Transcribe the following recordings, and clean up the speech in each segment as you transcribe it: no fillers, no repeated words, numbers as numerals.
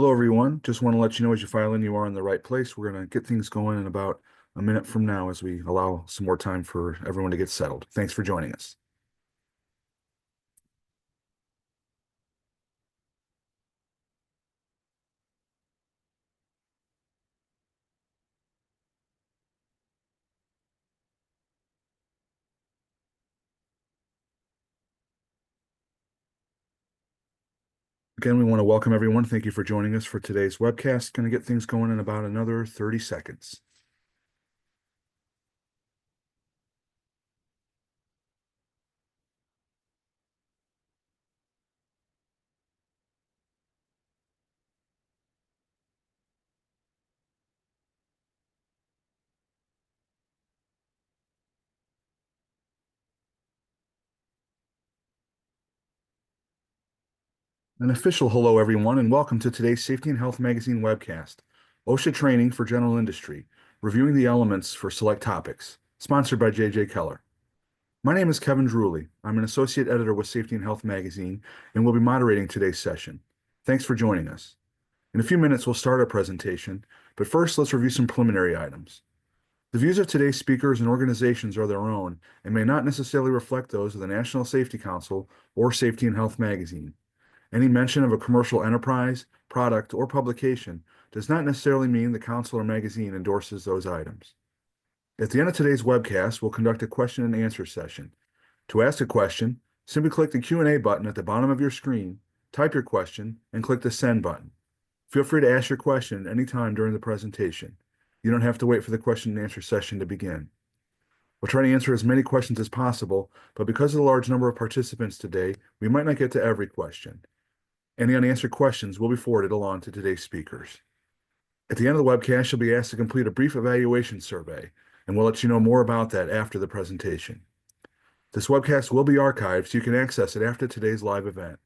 Hello, everyone. Just want to let you know as you file in, you are in the right place. We're going to get things going in about a minute from now as we allow some more time for everyone to get settled. Thanks for joining us. Again, we want to welcome everyone. Thank you for joining us for today's webcast. Going to get things going in about another 30 seconds. An official hello, everyone, and welcome to today's Safety and Health Magazine webcast, OSHA Training for General Industry, reviewing the elements for select topics, sponsored by J.J. Keller. My name is Kevin Drewley. I'm an associate editor with Safety and Health Magazine and will be moderating today's session. Thanks for joining us. In a few minutes, we'll start our presentation, but first, let's review some preliminary items. The views of today's speakers and organizations are their own and may not necessarily reflect those of the National Safety Council or Safety and Health Magazine. Any mention of a commercial enterprise, product, or publication does not necessarily mean the council or magazine endorses those items. At the end of today's webcast, we'll conduct a question and answer session. To ask a question, simply click the Q&A button at the bottom of your screen, type your question, and click the send button. Feel free to ask your question at any time during the presentation. You don't have to wait for the question and answer session to begin. We'll try to answer as many questions as possible, but because of the large number of participants today, we might not get to every question. Any unanswered questions will be forwarded along to today's speakers. At the end of the webcast, you'll be asked to complete a brief evaluation survey, and we'll let you know more about that after the presentation. This webcast will be archived so you can access it after today's live event.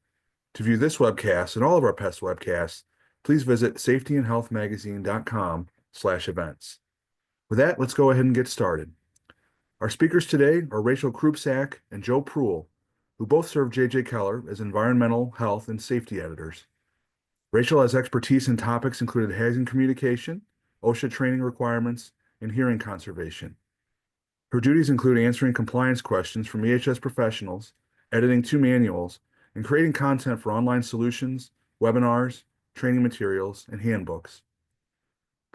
To view this webcast and all of our past webcasts, please visit safetyandhealthmagazine.com/events. With that, let's go ahead and get started. Our speakers today are Rachel Krupsak and Joe Proul, who both serve J.J. Keller as environmental, health, and safety editors. Rachel has expertise in topics including hazard communication, OSHA training requirements, and hearing conservation. Her duties include answering compliance questions from EHS professionals, editing 2 manuals, and creating content for online solutions, webinars, training materials, and handbooks.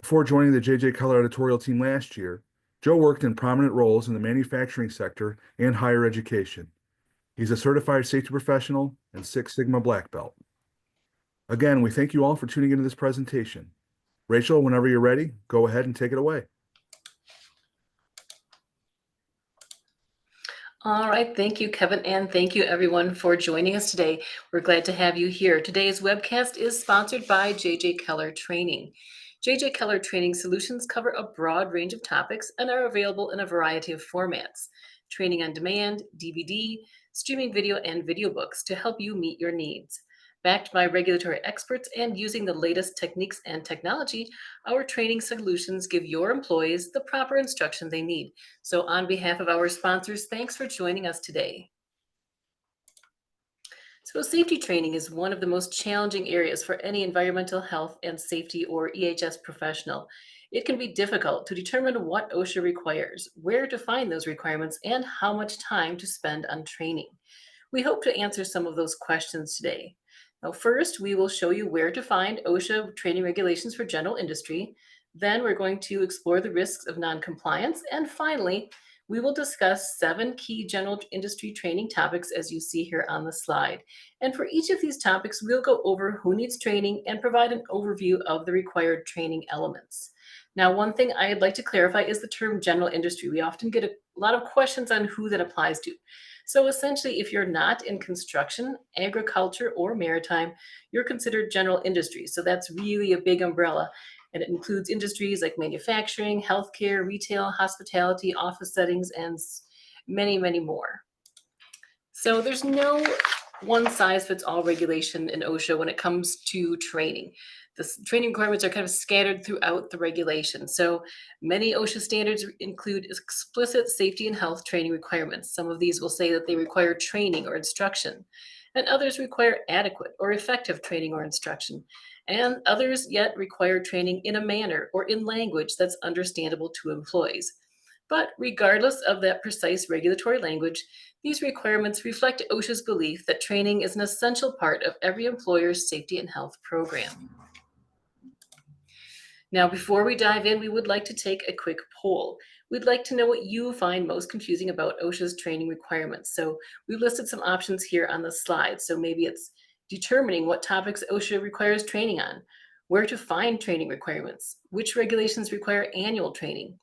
Before joining the J.J. Keller editorial team last year, Joe worked in prominent roles in the manufacturing sector and higher education. He's a certified safety professional and Six Sigma black belt. Again, we thank you all for tuning into this presentation. Rachel, whenever you're ready, go ahead and take it away. All right, thank you, Kevin, and thank you everyone for joining us today. We're glad to have you here. Today's webcast is sponsored by J.J. Keller Training. J.J. Keller Training Solutions cover a broad range of topics and are available in a variety of formats: training on demand, DVD, streaming video, and video books to help you meet your needs. Backed by regulatory experts and using the latest techniques and technology, our training solutions give your employees the proper instruction they need. So, on behalf of our sponsors, thanks for joining us today. So, safety training is one of the most challenging areas for any environmental health and safety or EHS professional. It can be difficult to determine what OSHA requires, where to find those requirements, and how much time to spend on training. We hope to answer some of those questions today. Now, first, we will show you where to find OSHA training regulations for general industry. Then, we're going to explore the risks of noncompliance. And finally, we will discuss 7 key general industry training topics as you see here on the slide. And for each of these topics, we'll go over who needs training and provide an overview of the required training elements. Now, one thing I'd like to clarify is the term general industry. We often get a lot of questions on who that applies to. So essentially, if you're not in construction, agriculture, or maritime, you're considered general industry. So that's really a big umbrella. And it includes industries like manufacturing, healthcare, retail, hospitality, office settings, and many, many more. So there's no one size fits all regulation in OSHA when it comes to training. The training requirements are kind of scattered throughout the regulation. So many OSHA standards include explicit safety and health training requirements. Some of these will say that they require training or instruction, and others require adequate or effective training or instruction. and others yet require training in a manner or in language that's understandable to employees. But regardless of that precise regulatory language, these requirements reflect OSHA's belief that training is an essential part of every employer's safety and health program. Now, before we dive in, we would like to take a quick poll. We'd like to know what you find most confusing about OSHA's training requirements. So we've listed some options here on the slide. So maybe it's determining what topics OSHA requires training on, where to find training requirements, which regulations require annual training,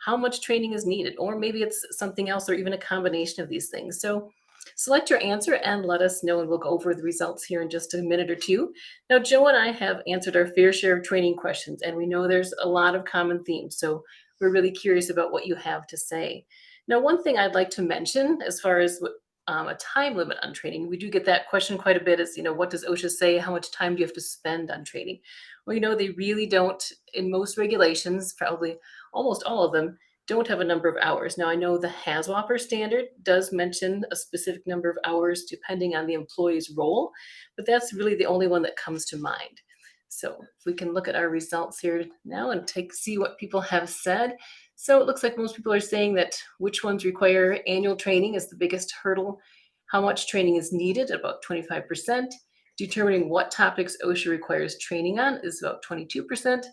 how much training is needed, or maybe it's something else or even a combination of these things. So select your answer and let us know, and we'll go over the results here in just a minute or two. Now, Joe and I have answered our fair share of training questions, and we know there's a lot of common themes. So we're really curious about what you have to say. Now, one thing I'd like to mention as far as a time limit on training, we do get that question quite a bit is, what does OSHA say? How much time do you have to spend on training? Well, they really don't, in most regulations, probably almost all of them, don't have a number of hours. Now, I know the HAZWOPER standard does mention a specific number of hours depending on the employee's role, but that's really the only one that comes to mind. So if we can look at our results here now and see what people have said. So it looks like most people are saying that which ones require annual training is the biggest hurdle. How much training is needed, about 25%. Determining what topics OSHA requires training on is about 22%.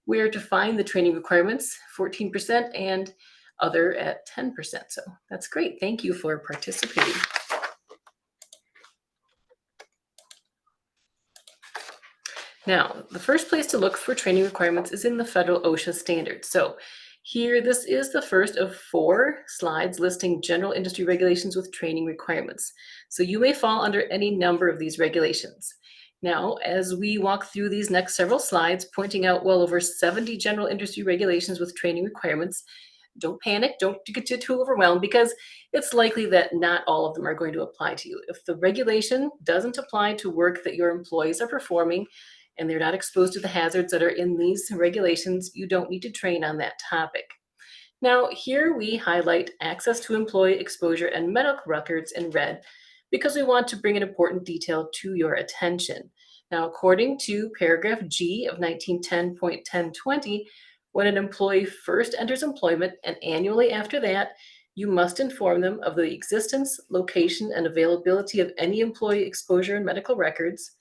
Where to find the training requirements, 14%, and other at 10%. So that's great. Thank you for participating. Now, the first place to look for training requirements is in the federal OSHA standards. So here, this is the first of 4 slides listing general industry regulations with training requirements. So you may fall under any number of these regulations. Now, as we walk through these next several slides, pointing out well over 70 general industry regulations with training requirements, don't panic, don't get too overwhelmed, because it's likely that not all of them are going to apply to you. If the regulation doesn't apply to work that your employees are performing and they're not exposed to the hazards that are in these regulations, you don't need to train on that topic. Now, here we highlight access to employee exposure and medical records in red because we want to bring an important detail to your attention. Now, according to paragraph G of 1910.1020, when an employee first enters employment and annually after that, you must inform them of the existence, location, and availability of any employee exposure and medical records,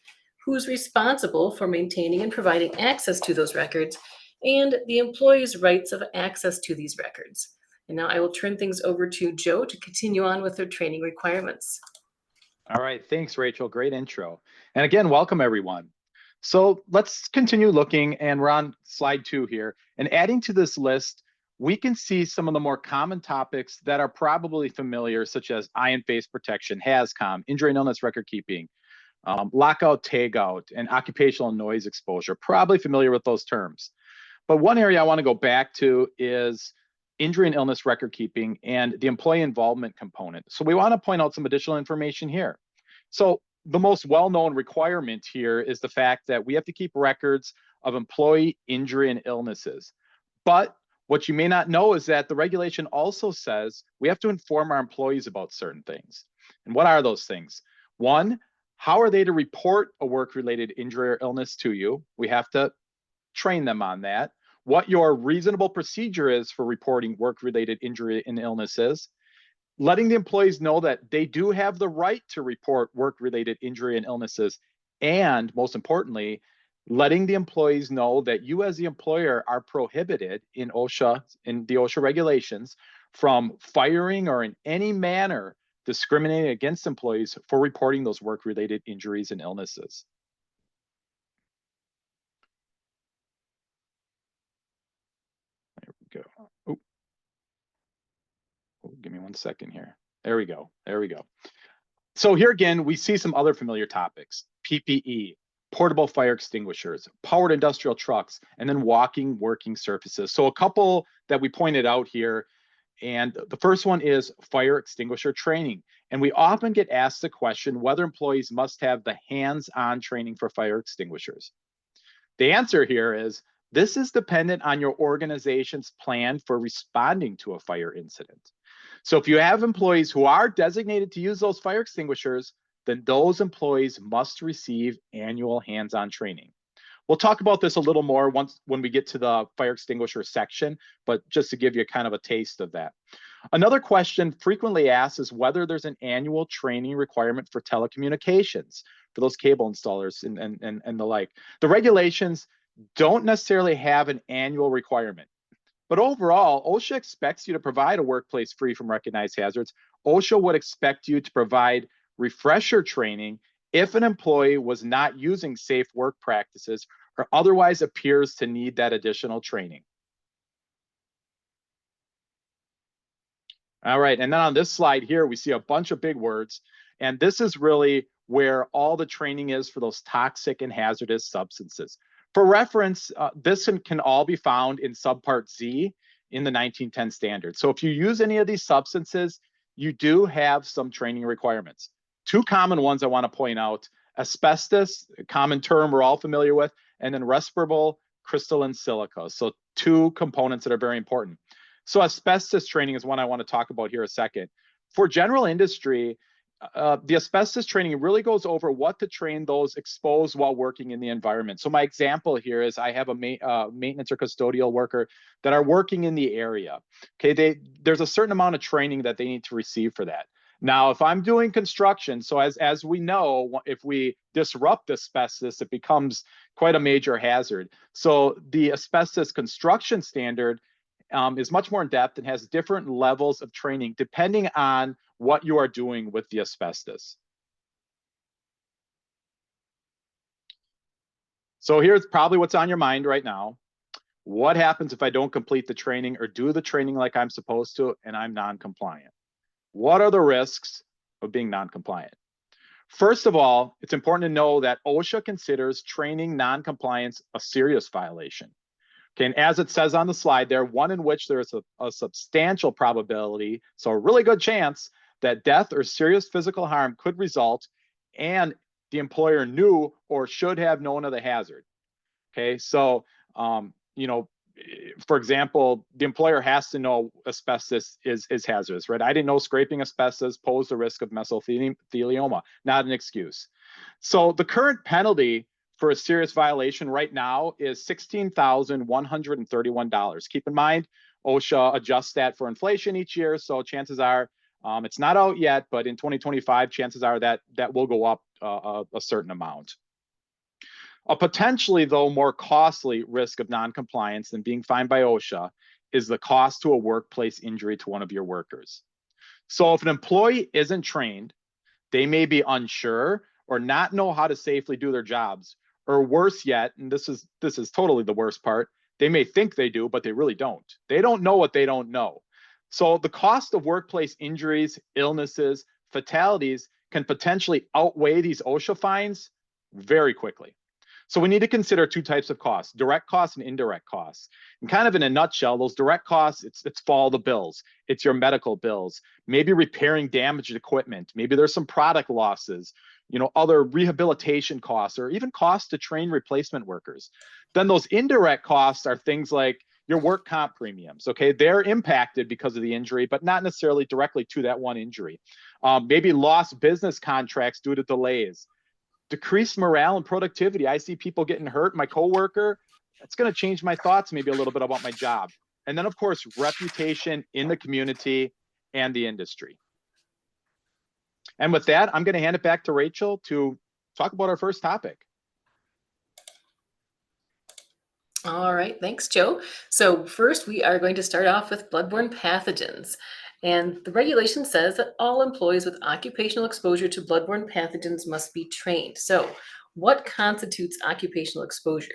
who's responsible for maintaining and providing access to those records, and the employee's rights of access to these records. And now I will turn things over to Joe to continue on with their training requirements. All right, thanks, Rachel. Great intro. And again, welcome everyone. So let's continue looking, and we're on slide 2 here. And adding to this list, we can see some of the more common topics that are probably familiar, such as eye and face protection, HAZCOM, injury and illness record keeping, lockout, tagout, and occupational noise exposure. Probably familiar with those terms. But one area I want to go back to is injury and illness record keeping and the employee involvement component. So we want to point out some additional information here. So the most well-known requirement here is the fact that we have to keep records of employee injury and illnesses. But what you may not know is that the regulation also says we have to inform our employees about certain things. And what are those things? One, how are they to report a work-related injury or illness to you? We have to train them on that. What your reasonable procedure is for reporting work-related injury and illnesses, letting the employees know that they do have the right to report work-related injury and illnesses, and most importantly, letting the employees know that you as the employer are prohibited in the OSHA regulations from firing or in any manner discriminating against employees for reporting those work-related injuries and illnesses. There we go. Give me one second here. There we go. So here again, we see some other familiar topics: PPE, portable fire extinguishers, powered industrial trucks, and then walking working surfaces. So a couple that we pointed out here, and the first one is fire extinguisher training. And we often get asked the question whether employees must have the hands-on training for fire extinguishers. The answer here is this is dependent on your organization's plan for responding to a fire incident. So if you have employees who are designated to use those fire extinguishers, then those employees must receive annual hands-on training. We'll talk about this a little more when we get to the fire extinguisher section, but just to give you kind of a taste of that. Another question frequently asked is whether there's an annual training requirement for telecommunications, for those cable installers and the like. The regulations don't necessarily have an annual requirement. But overall, OSHA expects you to provide a workplace free from recognized hazards. OSHA would expect you to provide refresher training if an employee was not using safe work practices or otherwise appears to need that additional training. All right, and then on this slide here, we see a bunch of big words, and this is really where all the training is for those toxic and hazardous substances. For reference, this can all be found in subpart Z in the 1910 standard. So if you use any of these substances, you do have some training requirements. Two common ones I want to point out: asbestos, a common term we're all familiar with, and then respirable crystalline silica. So two components that are very important. So asbestos training is one I want to talk about here a second. For general industry, the asbestos training really goes over what to train those exposed while working in the environment. So my example here is I have a maintenance or custodial worker that are working in the area. Okay, there's a certain amount of training that they need to receive for that. Now, if I'm doing construction, so as we know, if we disrupt asbestos, it becomes quite a major hazard. So the asbestos construction standard is much more in depth and has different levels of training depending on what you are doing with the asbestos. So here's probably what's on your mind right now. What happens if I don't complete the training or do the training like I'm supposed to and I'm non-compliant? What are the risks of being non-compliant? First of all, it's important to know that OSHA considers training non-compliance a serious violation. Okay, and as it says on the slide there, one in which there is a substantial probability, so a really good chance, that death or serious physical harm could result, and the employer knew or should have known of the hazard. Okay, so for example, the employer has to know asbestos is hazardous, right? I didn't know scraping asbestos posed a risk of mesothelioma, not an excuse. So the current penalty for a serious violation right now is $16,131. Keep in mind, OSHA adjusts that for inflation each year, so chances are it's not out yet, but in 2025, chances are that will go up a certain amount. A potentially, though, more costly risk of non-compliance than being fined by OSHA is the cost to a workplace injury to one of your workers. So if an employee isn't trained, they may be unsure or not know how to safely do their jobs, or worse yet, and this is totally the worst part, they may think they do, but they really don't. They don't know what they don't know. So the cost of workplace injuries, illnesses, fatalities can potentially outweigh these OSHA fines very quickly. So we need to consider two types of costs: direct costs and indirect costs. And kind of in a nutshell, those direct costs, it's follow the bills. It's your medical bills, maybe repairing damaged equipment. Maybe there's some product losses, other rehabilitation costs, or even costs to train replacement workers. Then those indirect costs are things like your work comp premiums. Okay, they're impacted because of the injury, but not necessarily directly to that one injury. Maybe lost business contracts due to delays. Decreased morale and productivity. I see people getting hurt. My coworker, that's going to change my thoughts maybe a little bit about my job. And then, of course, reputation in the community and the industry. And with that, I'm going to hand it back to Rachel to talk about our first topic. All right, thanks, Joe. So first, we are going to start off with bloodborne pathogens. And the regulation says that all employees with occupational exposure to bloodborne pathogens must be trained. So what constitutes occupational exposure?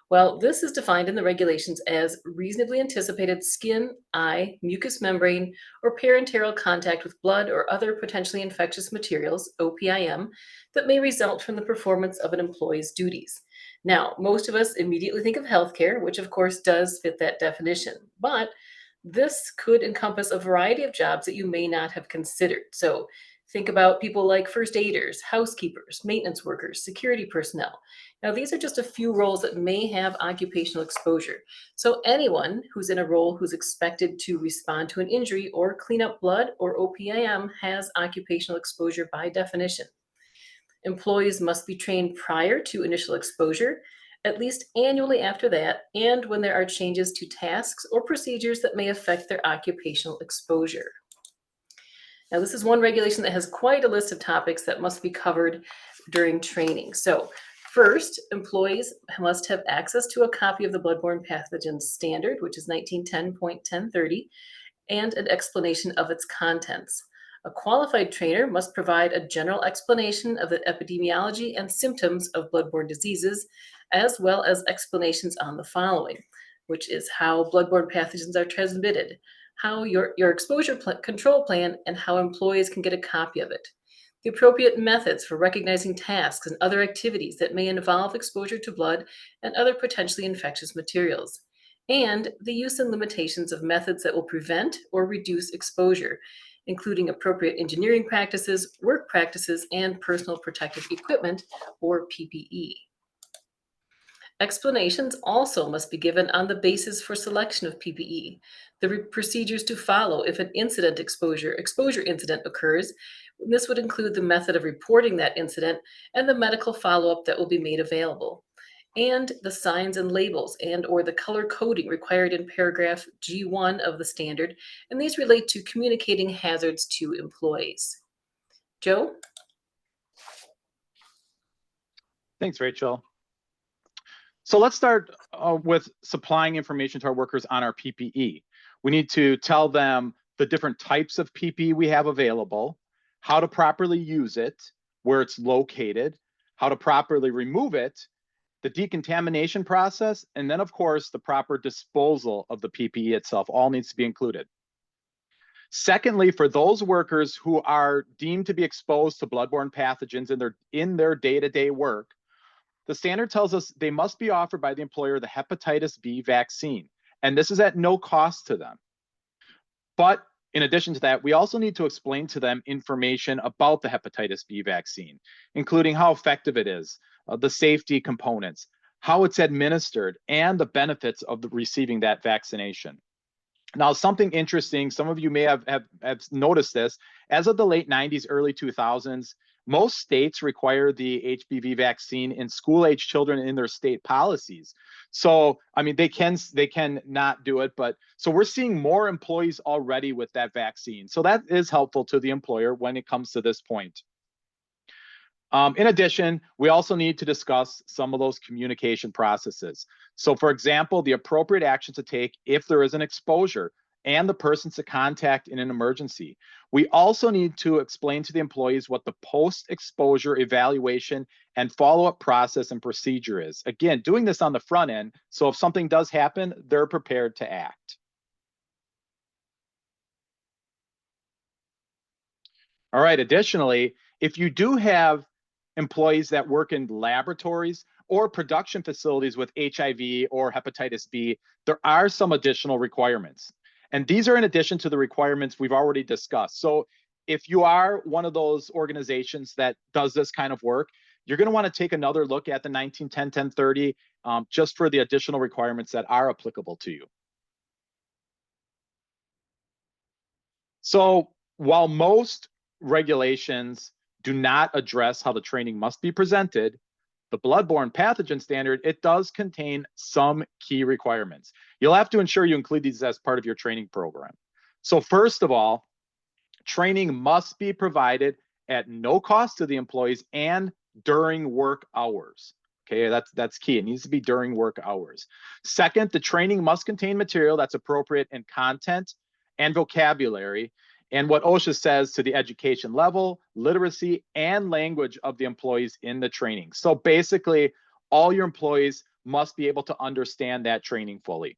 Well, this is defined in the regulations as reasonably anticipated skin, eye, mucous membrane, or parenteral contact with blood or other potentially infectious materials, OPIM, that may result from the performance of an employee's duties. Now, most of us immediately think of healthcare, which of course does fit that definition, but this could encompass a variety of jobs that you may not have considered. So think about people like first aiders, housekeepers, maintenance workers, security personnel. Now, these are just a few roles that may have occupational exposure. So anyone who's in a role who's expected to respond to an injury or clean up blood or OPIM has occupational exposure by definition. Employees must be trained prior to initial exposure. at least annually after that, and when there are changes to tasks or procedures that may affect their occupational exposure. Now, this is one regulation that has quite a list of topics that must be covered during training. So, first, employees must have access to a copy of the bloodborne pathogens standard, which is 1910.1030, and an explanation of its contents. A qualified trainer must provide a general explanation of the epidemiology and symptoms of bloodborne diseases, as well as explanations on the following, which is how bloodborne pathogens are transmitted, how your exposure control plan, and how employees can get a copy of it. The appropriate methods for recognizing tasks and other activities that may involve exposure to blood and other potentially infectious materials, and the use and limitations of methods that will prevent or reduce exposure, including appropriate engineering practices, work practices, and personal protective equipment, or PPE. Explanations also must be given on the basis for selection of PPE, the procedures to follow if an exposure incident occurs. This would include the method of reporting that incident and the medical follow-up that will be made available, and the signs and labels and or the color coding required in paragraph G1 of the standard, and these relate to communicating hazards to employees. Joe? Thanks, Rachel. So let's start with supplying information to our workers on our PPE. We need to tell them the different types of PPE we have available, how to properly use it, where it's located, how to properly remove it, the decontamination process, and then of course the proper disposal of the PPE itself all needs to be included. Secondly, for those workers who are deemed to be exposed to bloodborne pathogens in their day-to-day work, the standard tells us they must be offered by the employer the hepatitis B vaccine, and this is at no cost to them. But in addition to that, we also need to explain to them information about the hepatitis B vaccine, including how effective it is, the safety components, how it's administered, and the benefits of receiving that vaccination. Now, something interesting, some of you may have noticed this, as of the late 90s, early 2000s, most states require the HPV vaccine in school-age children in their state policies. So, I mean, they can not do it, but so we're seeing more employees already with that vaccine. So that is helpful to the employer when it comes to this point. In addition, we also need to discuss some of those communication processes. So for example, the appropriate action to take if there is an exposure and the person to contact in an emergency. We also need to explain to the employees what the post-exposure evaluation and follow-up process and procedure is. Again, doing this on the front end, so if something does happen, they're prepared to act. All right, additionally, if you do have employees that work in laboratories or production facilities with HIV or hepatitis B, there are some additional requirements. And these are in addition to the requirements we've already discussed. So if you are one of those organizations that does this kind of work, you're going to want to take another look at the 1910-1030 just for the additional requirements that are applicable to you. So while most regulations do not address how the training must be presented, the bloodborne pathogen standard, it does contain some key requirements. You'll have to ensure you include these as part of your training program. So first of all, training must be provided at no cost to the employees and during work hours. Okay, that's key. It needs to be during work hours. Second, the training must contain material that's appropriate in content and vocabulary, and what OSHA says to the education level, literacy, and language of the employees in the training. So basically, all your employees must be able to understand that training fully.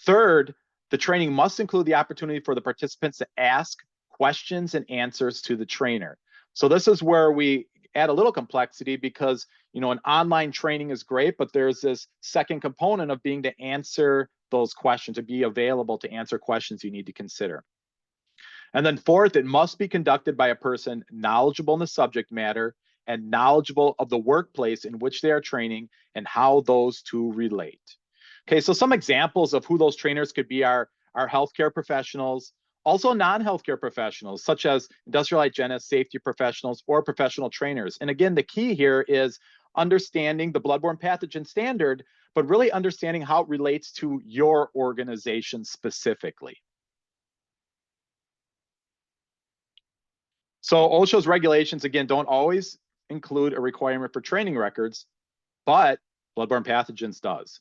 Third, the training must include the opportunity for the participants to ask questions and answers to the trainer. So this is where we add a little complexity because, an online training is great, but there's this second component of being to answer those questions, to be available to answer questions you need to consider. And then fourth, it must be conducted by a person knowledgeable in the subject matter and knowledgeable of the workplace in which they are training and how those two relate. Okay, so some examples of who those trainers could be are healthcare professionals, also non-healthcare professionals, such as industrial hygienists, safety professionals, or professional trainers. And again, the key here is understanding the bloodborne pathogen standard, but really understanding how it relates to your organization specifically. So OSHA's regulations, again, don't always include a requirement for training records, but bloodborne pathogens does.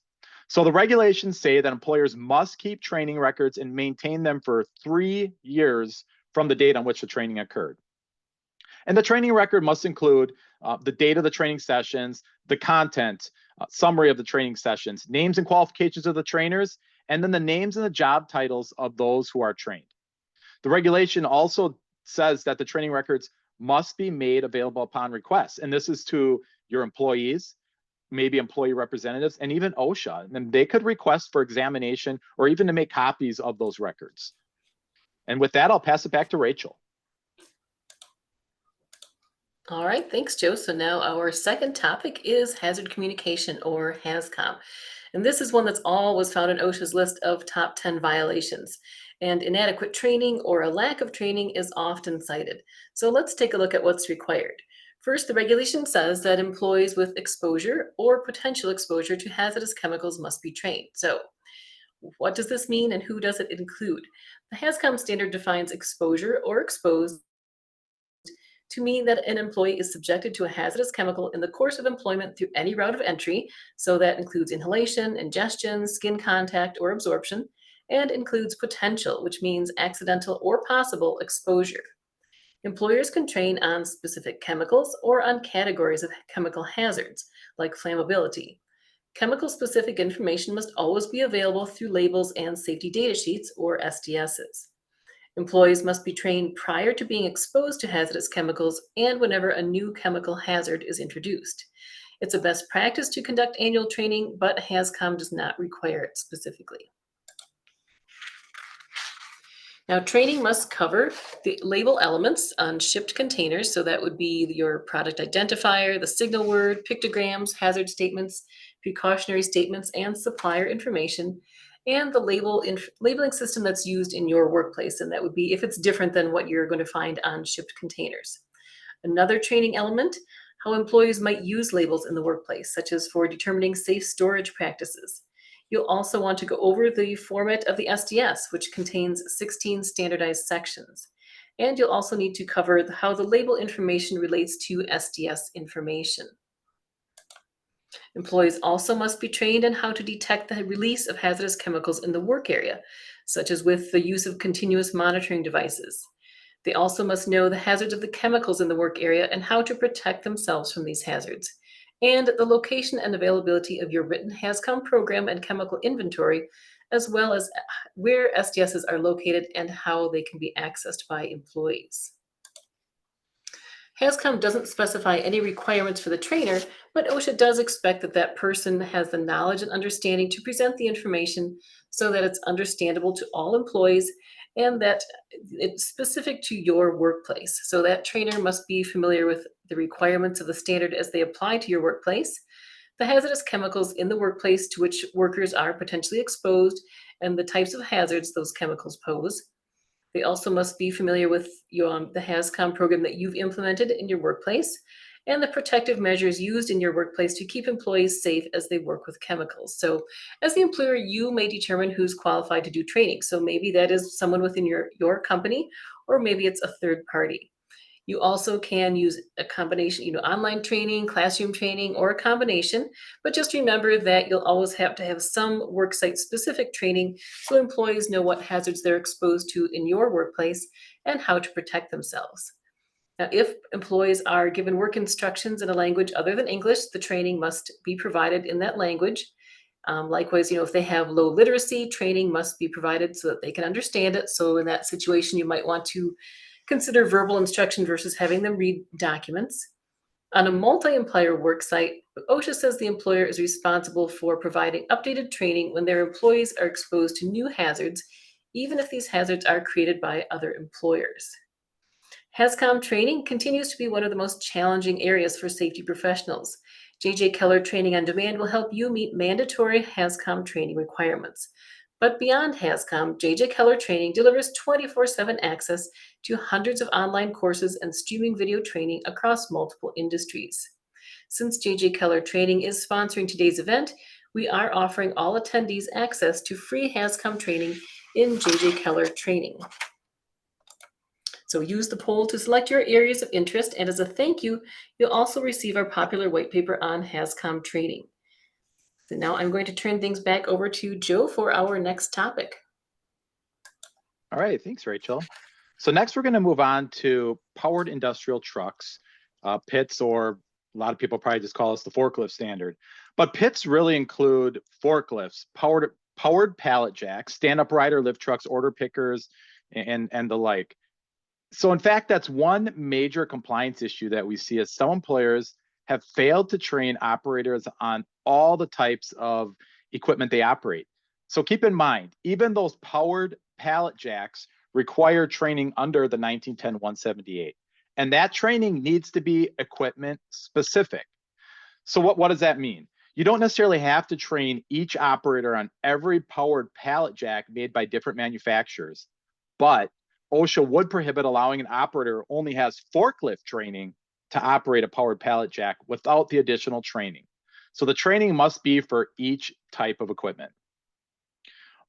So the regulations say that employers must keep training records and maintain them for 3 years from the date on which the training occurred. And the training record must include the date of the training sessions, the content, summary of the training sessions, names and qualifications of the trainers, and then the names and the job titles of those who are trained. The regulation also says that the training records must be made available upon request. And this is to your employees, maybe employee representatives, and even OSHA. And they could request for examination or even to make copies of those records. And with that, I'll pass it back to Rachel. All right, thanks, Joe. So now our second topic is hazard communication, or HAZCOM. And this is one that's always found in OSHA's list of top 10 violations. And inadequate training or a lack of training is often cited. So let's take a look at what's required. First, the regulation says that employees with exposure or potential exposure to hazardous chemicals must be trained. So what does this mean and who does it include? The HAZCOM standard defines exposure or exposed to mean that an employee is subjected to a hazardous chemical in the course of employment through any route of entry. So that includes inhalation, ingestion, skin contact, or absorption, and includes potential, which means accidental or possible exposure. Employers can train on specific chemicals or on categories of chemical hazards, like flammability. Chemical-specific information must always be available through labels and safety data sheets, or SDSs. Employees must be trained prior to being exposed to hazardous chemicals and whenever a new chemical hazard is introduced. It's a best practice to conduct annual training, but HAZCOM does not require it specifically. Now, training must cover the label elements on shipped containers, so that would be your product identifier, the signal word, pictograms, hazard statements, precautionary statements, and supplier information, and the labeling system that's used in your workplace, and that would be if it's different than what you're going to find on shipped containers. Another training element, how employees might use labels in the workplace, such as for determining safe storage practices. You'll also want to go over the format of the SDS, which contains 16 standardized sections. And you'll also need to cover how the label information relates to SDS information. Employees also must be trained on how to detect the release of hazardous chemicals in the work area, such as with the use of continuous monitoring devices. They also must know the hazards of the chemicals in the work area and how to protect themselves from these hazards, and the location and availability of your written HAZCOM program and chemical inventory, as well as where SDSs are located and how they can be accessed by employees. HAZCOM doesn't specify any requirements for the trainer, but OSHA does expect that that person has the knowledge and understanding to present the information so that it's understandable to all employees and that it's specific to your workplace. So that trainer must be familiar with the requirements of the standard as they apply to your workplace, the hazardous chemicals in the workplace to which workers are potentially exposed, and the types of hazards those chemicals pose. They also must be familiar with the HAZCOM program that you've implemented in your workplace and the protective measures used in your workplace to keep employees safe as they work with chemicals. So as the employer, you may determine who's qualified to do training. So maybe that is someone within your company, or maybe it's a third party. You also can use a combination, online training, classroom training, or a combination. But just remember that you'll always have to have some worksite specific training so employees know what hazards they're exposed to in your workplace and how to protect themselves. Now, if employees are given work instructions in a language other than English, the training must be provided in that language. Likewise, if they have low literacy, training must be provided so that they can understand it. So in that situation, you might want to consider verbal instruction versus having them read documents. On a multi-employer work site, OSHA says the employer is responsible for providing updated training when their employees are exposed to new hazards, even if these hazards are created by other employers. HAZCOM training continues to be one of the most challenging areas for safety professionals. J.J. Keller Training on Demand will help you meet mandatory HAZCOM training requirements. But beyond HAZCOM, J.J. Keller Training delivers 24/7 access to hundreds of online courses and streaming video training across multiple industries. Since J.J. Keller Training is sponsoring today's event, we are offering all attendees access to free HAZCOM training in J.J. Keller Training. So use the poll to select your areas of interest, and as a thank you, you'll also receive our popular white paper on HAZCOM training. So now I'm going to turn things back over to Joe for our next topic. All right, thanks, Rachel. So next we're going to move on to powered industrial trucks, PITs, or a lot of people probably just call us the forklift standard. But PITs really include forklifts, powered pallet jacks, stand-up rider lift trucks, order pickers, and the like. So in fact, that's one major compliance issue that we see, as some employers have failed to train operators on all the types of equipment they operate. So keep in mind, even those powered pallet jacks require training under the 1910-178. And that training needs to be equipment specific. So what does that mean? You don't necessarily have to train each operator on every powered pallet jack made by different manufacturers, but OSHA would prohibit allowing an operator who only has forklift training to operate a powered pallet jack without the additional training. So the training must be for each type of equipment.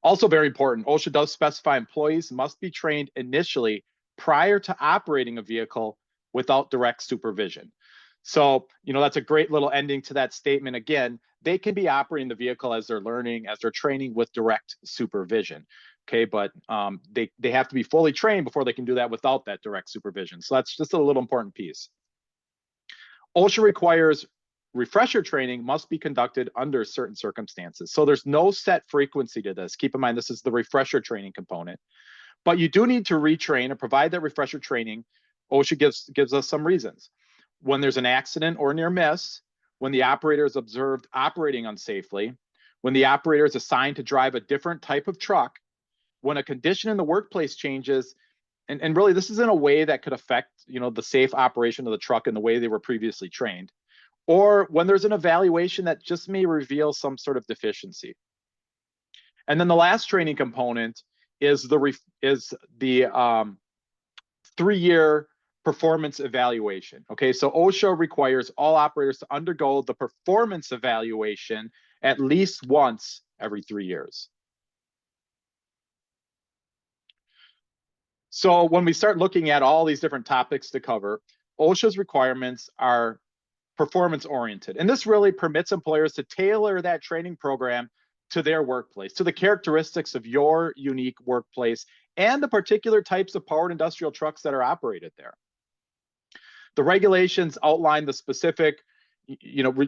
Also very important, OSHA does specify employees must be trained initially prior to operating a vehicle without direct supervision. So, that's a great little ending to that statement. Again, they can be operating the vehicle as they're learning, as they're training with direct supervision. Okay, but they have to be fully trained before they can do that without that direct supervision. So that's just a little important piece. OSHA requires refresher training must be conducted under certain circumstances. So there's no set frequency to this. Keep in mind, this is the refresher training component. But you do need to retrain or provide that refresher training. OSHA gives us some reasons. When there's an accident or near miss, when the operator is observed operating unsafely, when the operator is assigned to drive a different type of truck, when a condition in the workplace changes, and really this is in a way that could affect the safe operation of the truck in the way they were previously trained, or when there's an evaluation that just may reveal some sort of deficiency. And then the last training component is the 3-year performance evaluation. Okay, so OSHA requires all operators to undergo the performance evaluation at least once every 3 years. So when we start looking at all these different topics to cover, OSHA's requirements are performance oriented. And this really permits employers to tailor that training program to their workplace, to the characteristics of your unique workplace and the particular types of powered industrial trucks that are operated there. The regulations outline the specific,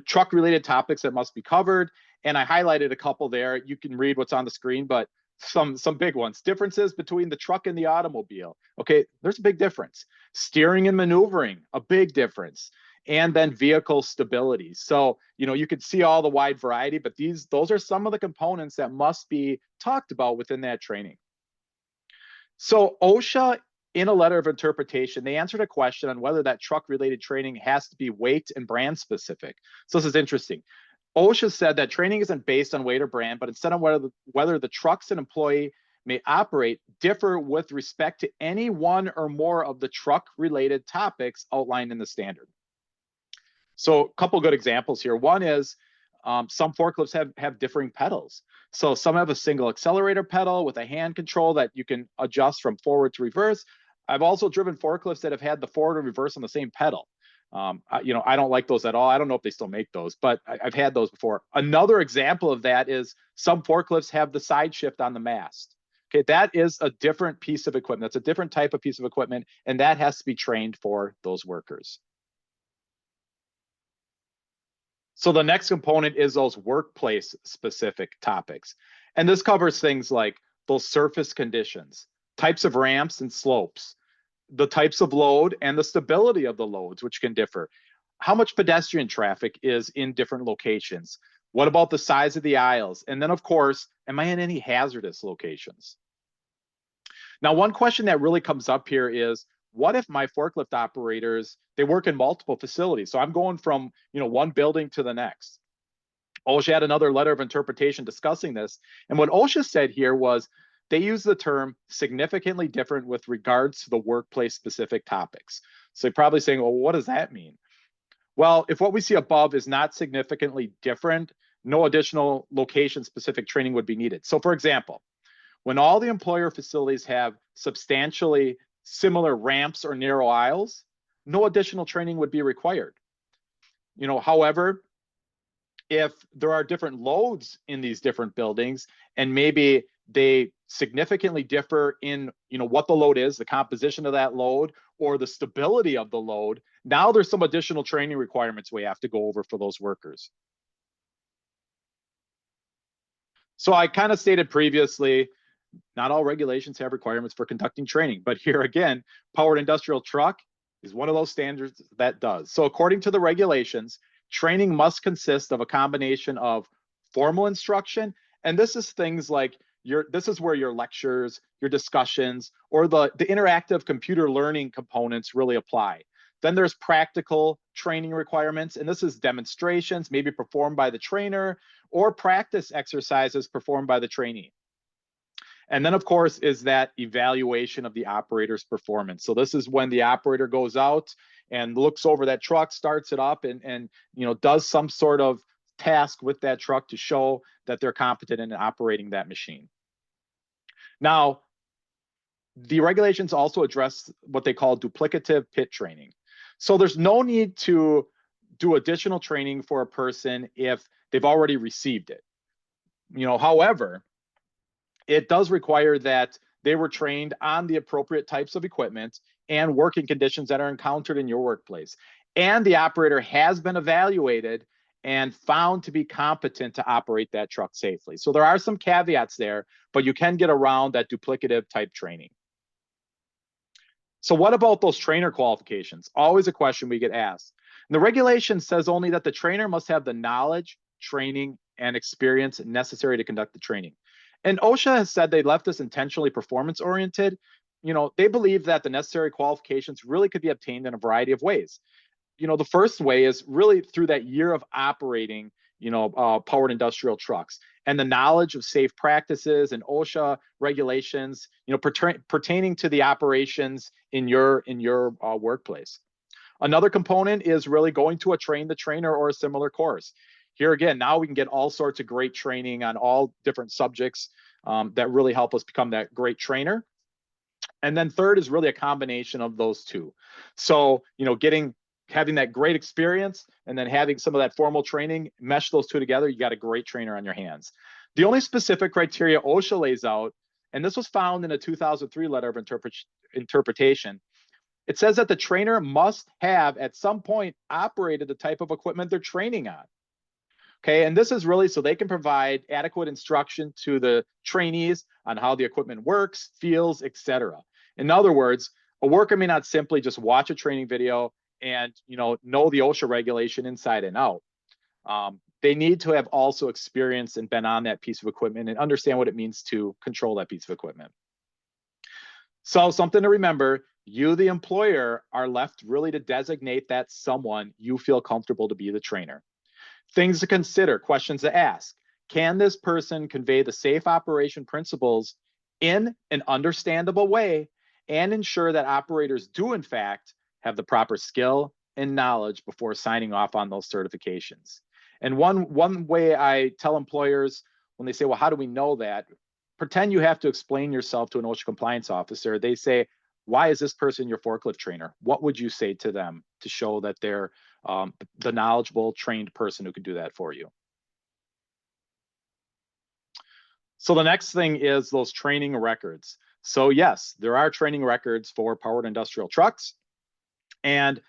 truck related topics that must be covered. And I highlighted a couple there. You can read what's on the screen, but some big ones. Differences between the truck and the automobile. Okay, there's a big difference. Steering and maneuvering, a big difference. And then vehicle stability. So, you could see all the wide variety, but those are some of the components that must be talked about within that training. So OSHA, in a letter of interpretation, they answered a question on whether that truck related training has to be weight and brand specific. So this is interesting. OSHA said that training isn't based on weight or brand, but instead on whether the trucks an employee may operate differ with respect to any one or more of the truck related topics outlined in the standard. So a couple good examples here. One is some forklifts have differing pedals. So some have a single accelerator pedal with a hand control that you can adjust from forward to reverse. I've also driven forklifts that have had the forward and reverse on the same pedal. I don't like those at all. I don't know if they still make those, but I've had those before. Another example of that is some forklifts have the side shift on the mast. Okay, that is a different piece of equipment. That's a different type of piece of equipment, and that has to be trained for those workers. So the next component is those workplace specific topics. And this covers things like those surface conditions, types of ramps and slopes, the types of load and the stability of the loads, which can differ. How much pedestrian traffic is in different locations? What about the size of the aisles? And then of course, am I in any hazardous locations? Now, one question that really comes up here is, what if my forklift operators, they work in multiple facilities? So I'm going from, one building to the next. OSHA had another letter of interpretation discussing this. And what OSHA said here was they use the term significantly different with regards to the workplace specific topics. So you're probably saying, well, what does that mean? Well, if what we see above is not significantly different, no additional location-specific training would be needed. So for example, when all the employer facilities have substantially similar ramps or narrow aisles, no additional training would be required. However, if there are different loads in these different buildings and maybe they significantly differ in what the load is, the composition of that load, or the stability of the load, now there's some additional training requirements we have to go over for those workers. So I kind of stated previously, not all regulations have requirements for conducting training, but here again, powered industrial truck is one of those standards that does. So according to the regulations, training must consist of a combination of formal instruction, and this is things like this is where your lectures, your discussions, or the interactive computer learning components really apply. Then there's practical training requirements, and this is demonstrations, maybe performed by the trainer, or practice exercises performed by the trainee. And then, of course, is that evaluation of the operator's performance. So this is when the operator goes out and looks over that truck, starts it up, and does some sort of task with that truck to show that they're competent in operating that machine. Now, the regulations also address what they call duplicative pit training. So there's no need to do additional training for a person if they've already received it. However, it does require that they were trained on the appropriate types of equipment and working conditions that are encountered in your workplace. And the operator has been evaluated and found to be competent to operate that truck safely. So there are some caveats there, but you can get around that duplicative type training. So what about those trainer qualifications? Always a question we get asked. And the regulation says only that the trainer must have the knowledge, training, and experience necessary to conduct the training. And OSHA has said they left this intentionally performance-oriented. They believe that the necessary qualifications really could be obtained in a variety of ways. The first way is really through that year of operating, powered industrial trucks and the knowledge of safe practices and OSHA regulations, pertaining to the operations in your workplace. Another component is really going to a train the trainer or a similar course. Here again, now we can get all sorts of great training on all different subjects that really help us become that great trainer. And then third is really a combination of those two. So, having that great experience and then having some of that formal training, mesh those two together, you got a great trainer on your hands. The only specific criteria OSHA lays out, and this was found in a 2003 letter of interpretation, it says that the trainer must have at some point operated the type of equipment they're training on. Okay, and this is really so they can provide adequate instruction to the trainees on how the equipment works, feels, etc. In other words, a worker may not simply just watch a training video and know the OSHA regulation inside and out. They need to have also experienced and been on that piece of equipment and understand what it means to control that piece of equipment. So something to remember, you, the employer, are left really to designate that someone you feel comfortable to be the trainer. Things to consider, questions to ask. Can this person convey the safe operation principles in an understandable way and ensure that operators do, in fact, have the proper skill and knowledge before signing off on those certifications? And one way I tell employers when they say, well, how do we know that? Pretend you have to explain yourself to an OSHA compliance officer. They say, why is this person your forklift trainer? What would you say to them to show that they're the knowledgeable, trained person who could do that for you? So the next thing is those training records. So yes, there are training records for powered industrial trucks. And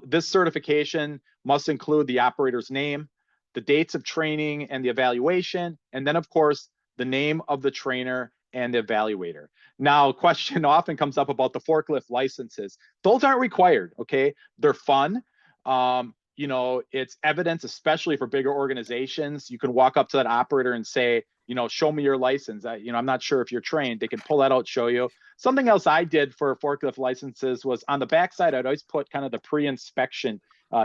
this certification must include the operator's name, the dates of training and the evaluation, and then of course, the name of the trainer and the evaluator. Now, a question often comes up about the forklift licenses. Those aren't required, okay? They're fun. It's evidence, especially for bigger organizations. You can walk up to that operator and say, show me your license. I'm not sure if you're trained. They can pull that out, show you. Something else I did for forklift licenses was on the backside, I'd always put kind of the pre-inspection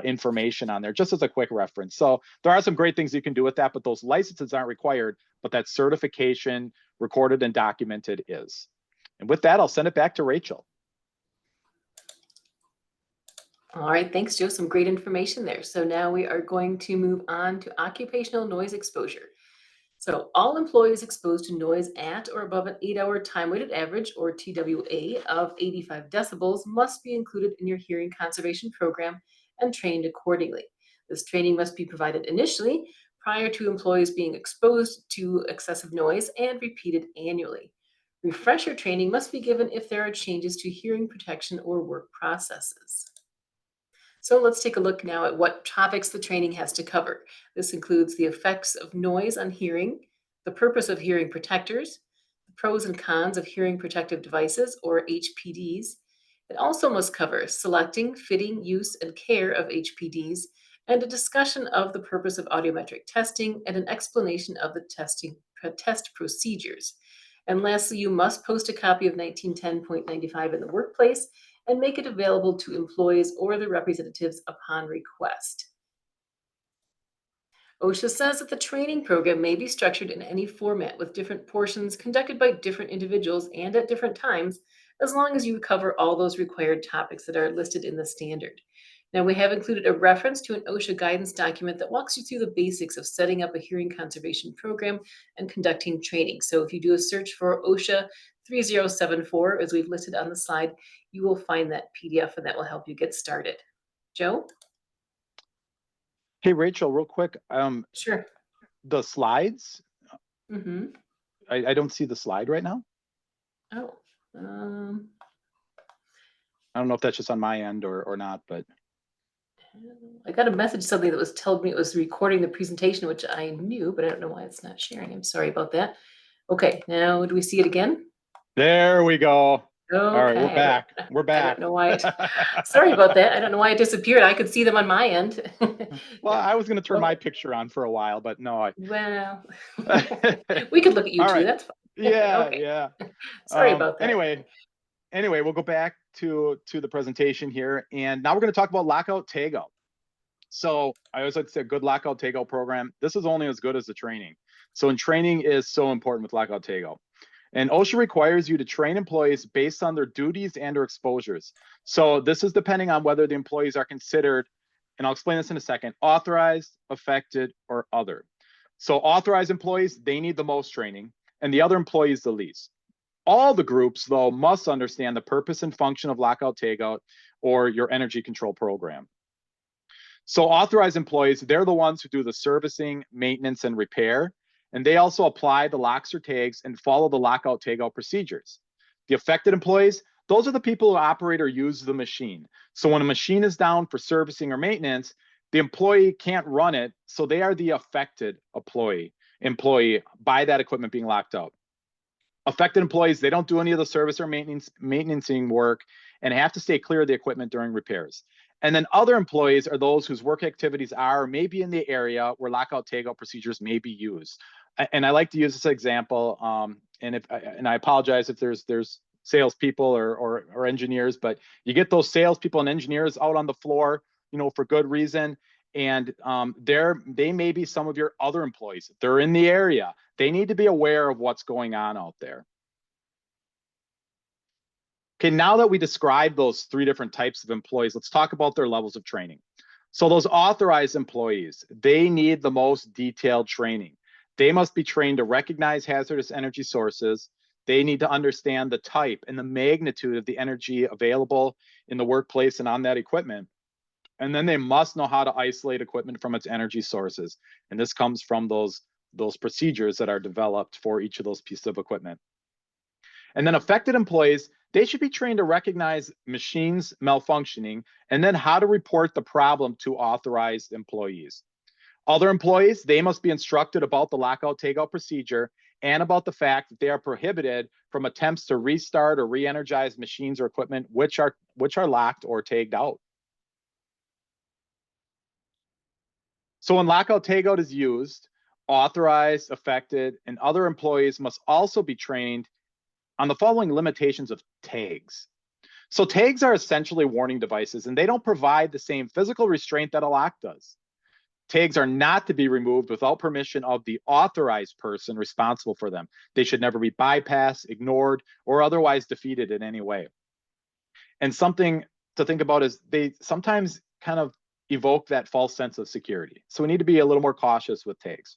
information on there, just as a quick reference. So there are some great things you can do with that, but those licenses aren't required, but that certification recorded and documented is. And with that, I'll send it back to Rachel. All right, thanks, Joe. Some great information there. So now we are going to move on to occupational noise exposure. So all employees exposed to noise at or above an 8-hour time-weighted average, or TWA, of 85 decibels must be included in your hearing conservation program and trained accordingly. This training must be provided initially prior to employees being exposed to excessive noise and repeated annually. Refresher training must be given if there are changes to hearing protection or work processes. So let's take a look now at what topics the training has to cover. This includes the effects of noise on hearing, the purpose of hearing protectors, the pros and cons of hearing protective devices, or HPDs. It also must cover selecting, fitting, use, and care of HPDs, and a discussion of the purpose of audiometric testing and an explanation of the test procedures. And lastly, you must post a copy of 1910.95 in the workplace and make it available to employees or their representatives upon request. OSHA says that the training program may be structured in any format with different portions conducted by different individuals and at different times, as long as you cover all those required topics that are listed in the standard. Now, we have included a reference to an OSHA guidance document that walks you through the basics of setting up a hearing conservation program and conducting training. So if you do a search for OSHA 3074, as we've listed on the slide, you will find that PDF and that will help you get started. Joe? Hey, Rachel, real quick, Sure. the slides, Mm-hmm. I don't see the slide right now. Oh, I don't know if that's just on my end or not, but I got a message, something that was telling me it was recording the presentation, which I knew, but I don't know why it's not sharing. I'm sorry about that. Okay, now do we see it again? there we go. All right, we're Okay, back. We're I back. don't know why it, sorry about that. I don't know why it disappeared. I could see them on my end. Well, I was going to turn Well, my picture on for a while, but no. well, we could look at you All too. right. That's fine. Yeah, Okay, yeah. sorry about that. Anyway, we'll go back to the presentation here, and now we're going to talk about lockout tagout. So I always like to say a good lockout tagout program. This is only as good as the training. So, training is so important with lockout tagout. And OSHA requires you to train employees based on their duties and/or exposures. So this is depending on whether the employees are considered, and I'll explain this in a second, authorized, affected, or other. So authorized employees, they need the most training, and the other employees the least. All the groups, though, must understand the purpose and function of lockout tagout or your energy control program. So authorized employees, they're the ones who do the servicing, maintenance, and repair. And they also apply the locks or tags and follow the lockout tagout procedures. The affected employees, those are the people who operate or use the machine. So when a machine is down for servicing or maintenance, the employee can't run it. So they are the affected employee by that equipment being locked out. Affected employees, they don't do any of the service or maintenancing work and have to stay clear of the equipment during repairs. And then other employees are those whose work activities are maybe in the area where lockout tagout procedures may be used. And I like to use this example, and I apologize if there's salespeople or engineers, but you get those salespeople and engineers out on the floor, for good reason. And they may be some of your other employees. If they're in the area, they need to be aware of what's going on out there. Okay, now that we described those three different types of employees, let's talk about their levels of training. So those authorized employees, they need the most detailed training. They must be trained to recognize hazardous energy sources. They need to understand the type and the magnitude of the energy available in the workplace and on that equipment. And then they must know how to isolate equipment from its energy sources. And this comes from those procedures that are developed for each of those pieces of equipment. And then affected employees, they should be trained to recognize machines malfunctioning and then how to report the problem to authorized employees. Other employees, they must be instructed about the lockout tagout procedure and about the fact that they are prohibited from attempts to restart or re-energize machines or equipment which are locked or tagged out. So when lockout tagout is used, authorized, affected, and other employees must also be trained on the following limitations of tags. So tags are essentially warning devices, and they don't provide the same physical restraint that a lock does. Tags are not to be removed without permission of the authorized person responsible for them. They should never be bypassed, ignored, or otherwise defeated in any way. And something to think about is they sometimes kind of evoke that false sense of security. So we need to be a little more cautious with tags.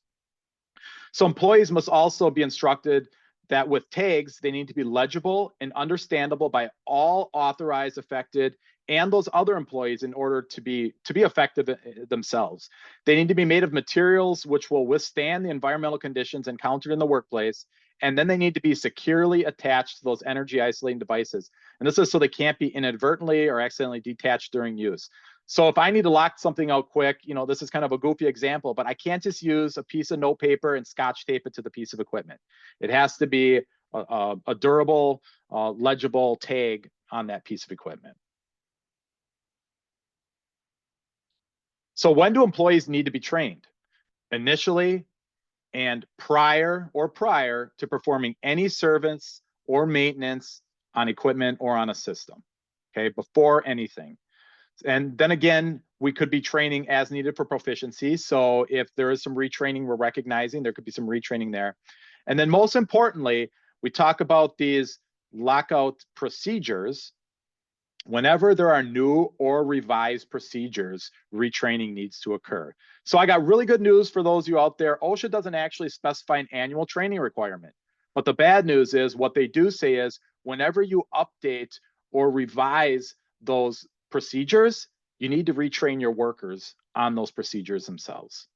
So employees must also be instructed that with tags, they need to be legible and understandable by all authorized, affected, and those other employees in order to be effective themselves. They need to be made of materials which will withstand the environmental conditions encountered in the workplace. And then they need to be securely attached to those energy isolating devices. And this is so they can't be inadvertently or accidentally detached during use. So if I need to lock something out quick, this is kind of a goofy example, but I can't just use a piece of note paper and scotch tape it to the piece of equipment. It has to be a durable, legible tag on that piece of equipment. So when do employees need to be trained? Initially and prior to performing any service or maintenance on equipment or on a system, okay, before anything. And then again, we could be training as needed for proficiency. So if there is some retraining we're recognizing, there could be some retraining there. And then most importantly, we talk about these lockout procedures. Whenever there are new or revised procedures, retraining needs to occur. So I got really good news for those of you out there. OSHA doesn't actually specify an annual training requirement. But the bad news is what they do say is whenever you update or revise those procedures, you need to retrain your workers on those procedures themselves.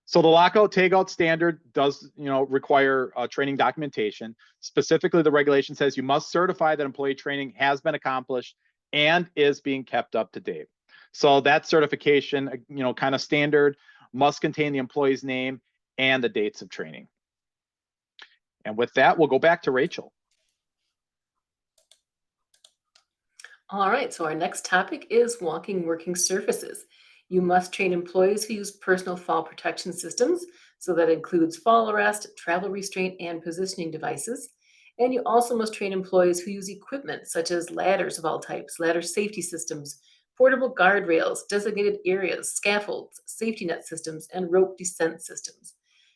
So the lockout tagout standard does, require training documentation. Specifically, the regulation says you must certify that employee training has been accomplished and is being kept up to date. So that certification, kind of standard, must contain the employee's name and the dates of training. And with that, we'll go back to Rachel. All right, so our next topic is walking working surfaces. You must train employees who use personal fall protection systems. So that includes fall arrest, travel restraint, and positioning devices. And you also must train employees who use equipment such as ladders of all types, ladder safety systems, portable guardrails, designated areas, scaffolds, safety net systems, and rope descent systems.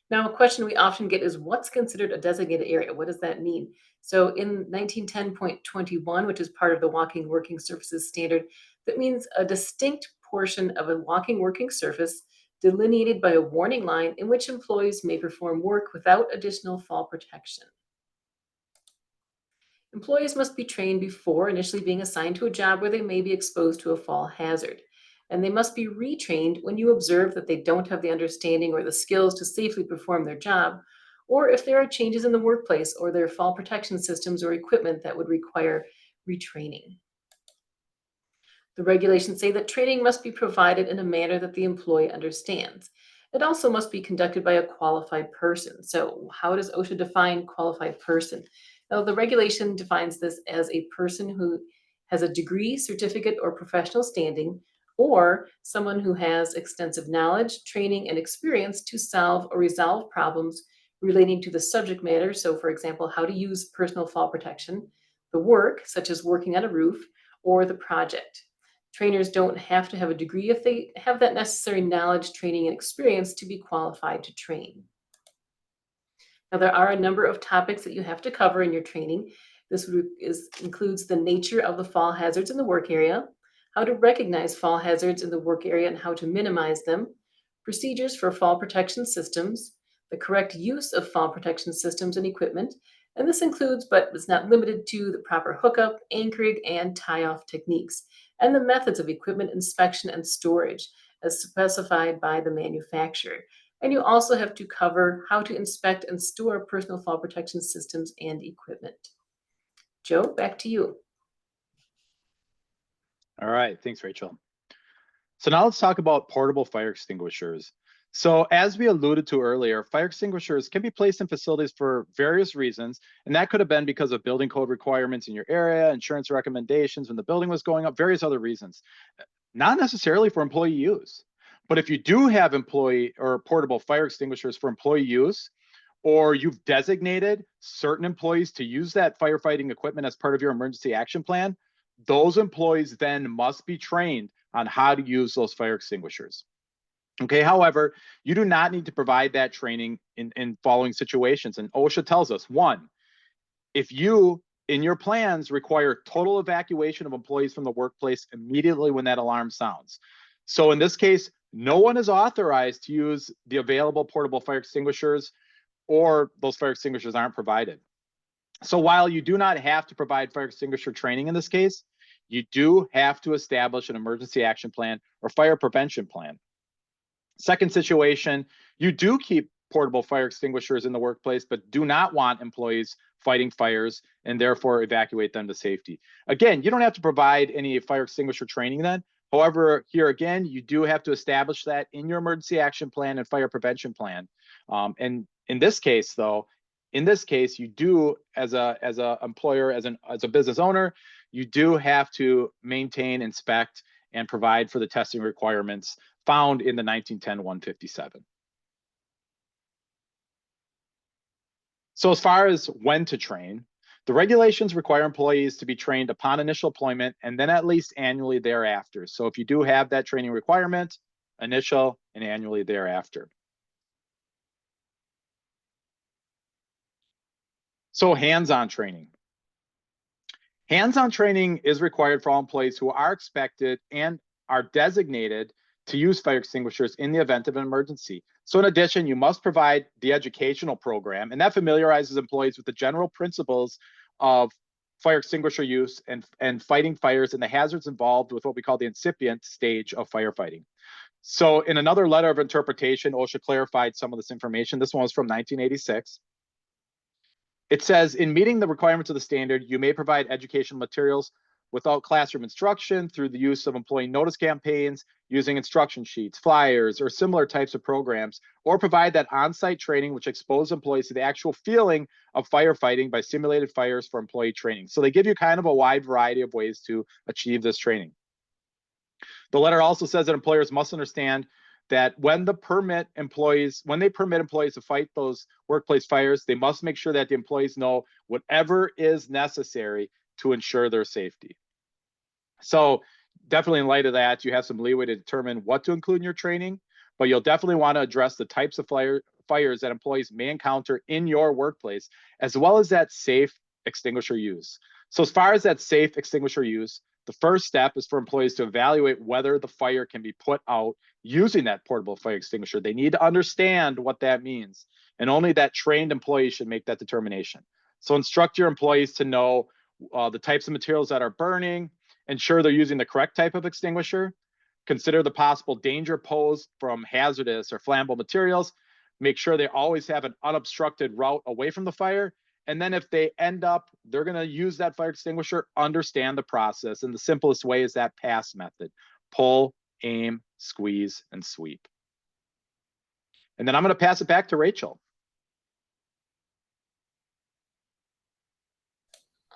Now, a question we often get is what's considered a designated area? What does that mean? So in 1910.21, which is part of the Walking Working Surfaces Standard, that means a distinct portion of a walking working surface delineated by a warning line in which employees may perform work without additional fall protection. Employees must be trained before initially being assigned to a job where they may be exposed to a fall hazard. And they must be retrained when you observe that they don't have the understanding or the skills to safely perform their job, or if there are changes in the workplace or their fall protection systems or equipment that would require retraining. The regulations say that training must be provided in a manner that the employee understands. It also must be conducted by a qualified person. So, how does OSHA define qualified person? Now, the regulation defines this as a person who has a degree, certificate, or professional standing, or someone who has extensive knowledge, training, and experience to solve or resolve problems relating to the subject matter. So, for example, how to use personal fall protection, the work, such as working on a roof, or the project. Trainers don't have to have a degree if they have that necessary knowledge, training, and experience to be qualified to train. Now, there are a number of topics that you have to cover in your training. This includes the nature of the fall hazards in the work area, how to recognize fall hazards in the work area and how to minimize them, procedures for fall protection systems, the correct use of fall protection systems and equipment, and this includes, but is not limited to, the proper hookup, anchoring, and tie-off techniques, and the methods of equipment inspection and storage as specified by the manufacturer. And you also have to cover how to inspect and store personal fall protection systems and equipment. Joe, back to you. All right, thanks, Rachel. So now let's talk about portable fire extinguishers. So as we alluded to earlier, fire extinguishers can be placed in facilities for various reasons, and that could have been because of building code requirements in your area, insurance recommendations when the building was going up, various other reasons. Not necessarily for employee use. But if you do have employee or portable fire extinguishers for employee use, or you've designated certain employees to use that firefighting equipment as part of your emergency action plan, those employees then must be trained on how to use those fire extinguishers. Okay, however, you do not need to provide that training in following situations. And OSHA tells us, one, if you in your plans require total evacuation of employees from the workplace immediately when that alarm sounds. So in this case, no one is authorized to use the available portable fire extinguishers, or those fire extinguishers aren't provided. So while you do not have to provide fire extinguisher training in this case, you do have to establish an emergency action plan or fire prevention plan. Second situation, you do keep portable fire extinguishers in the workplace, but do not want employees fighting fires and therefore evacuate them to safety. Again, you don't have to provide any fire extinguisher training then. However, here again, you do have to establish that in your emergency action plan and fire prevention plan. And in this case, though, in this case, you do, as a employer, as a business owner, you do have to maintain, inspect, and provide for the testing requirements found in the 1910-157. So as far as when to train, the regulations require employees to be trained upon initial employment and then at least annually thereafter. So if you do have that training requirement, initial and annually thereafter. So hands-on training. Hands-on training is required for all employees who are expected and are designated to use fire extinguishers in the event of an emergency. So in addition, you must provide the educational program, and that familiarizes employees with the general principles of fire extinguisher use and fighting fires and the hazards involved with what we call the incipient stage of firefighting. So in another letter of interpretation, OSHA clarified some of this information. This one was from 1986. It says, in meeting the requirements of the standard, you may provide educational materials without classroom instruction through the use of employee notice campaigns, using instruction sheets, flyers, or similar types of programs, or provide that on-site training which exposes employees to the actual feeling of firefighting by simulated fires for employee training. So they give you kind of a wide variety of ways to achieve this training. The letter also says that employers must understand that when they permit employees to fight those workplace fires, they must make sure that the employees know whatever is necessary to ensure their safety. So definitely in light of that, you have some leeway to determine what to include in your training, but you'll definitely want to address the types of fires that employees may encounter in your workplace, as well as that safe extinguisher use. So as far as that safe extinguisher use, the first step is for employees to evaluate whether the fire can be put out using that portable fire extinguisher. They need to understand what that means, and only that trained employee should make that determination. So instruct your employees to know the types of materials that are burning, ensure they're using the correct type of extinguisher, consider the possible danger posed from hazardous or flammable materials, make sure they always have an unobstructed route away from the fire, and then if they end up, they're going to use that fire extinguisher, understand the process. And the simplest way is that PASS method: pull, aim, squeeze, and sweep. And then I'm going to pass it back to Rachel.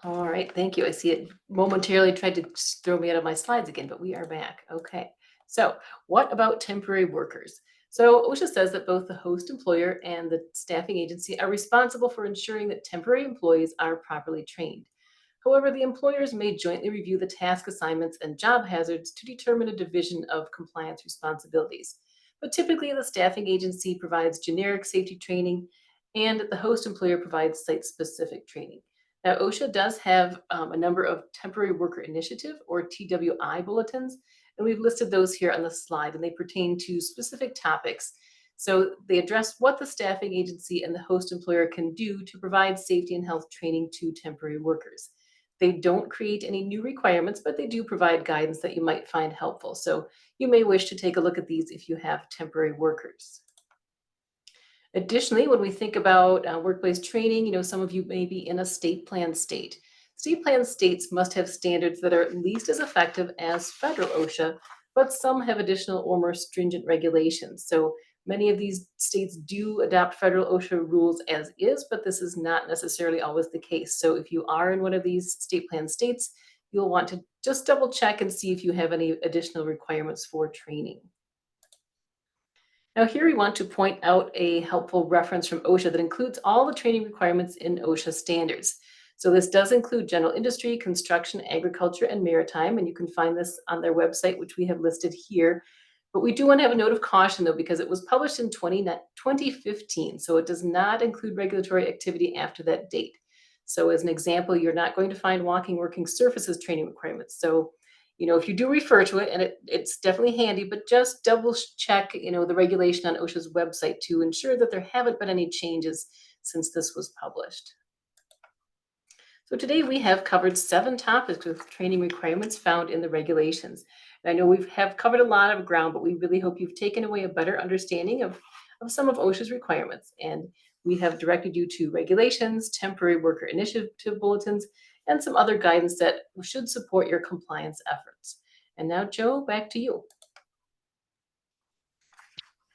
All right, thank you. I see it momentarily tried to throw me out of my slides again, but we are back. Okay, so what about temporary workers? So OSHA says that both the host employer and the staffing agency are responsible for ensuring that temporary employees are properly trained. However, the employers may jointly review the task assignments and job hazards to determine a division of compliance responsibilities. But typically, the staffing agency provides generic safety training, and the host employer provides site-specific training. Now, OSHA does have a number of temporary worker initiative or TWI bulletins, and we've listed those here on the slide, and they pertain to specific topics. So they address what the staffing agency and the host employer can do to provide safety and health training to temporary workers. They don't create any new requirements, but they do provide guidance that you might find helpful. So you may wish to take a look at these if you have temporary workers. Additionally, when we think about workplace training, some of you may be in a state plan state. State plan states must have standards that are at least as effective as federal OSHA, but some have additional or more stringent regulations. So many of these states do adopt federal OSHA rules as is, but this is not necessarily always the case. So if you are in one of these state plan states, you'll want to just double check and see if you have any additional requirements for training. Now here we want to point out a helpful reference from OSHA that includes all the training requirements in OSHA standards. So this does include general industry, construction, agriculture, and maritime, and you can find this on their website, which we have listed here. But we do want to have a note of caution though, because it was published in 2015, so it does not include regulatory activity after that date. So as an example, you're not going to find walking working surfaces training requirements. So, if you do refer to it, and it's definitely handy, but just double check, the regulation on OSHA's website to ensure that there haven't been any changes since this was published. So today we have covered 7 topics with training requirements found in the regulations. And I know we have covered a lot of ground, but we really hope you've taken away a better understanding of some of OSHA's requirements. And we have directed you to regulations, temporary worker initiative bulletins, and some other guidance that should support your compliance efforts. And now, Joe, back to you.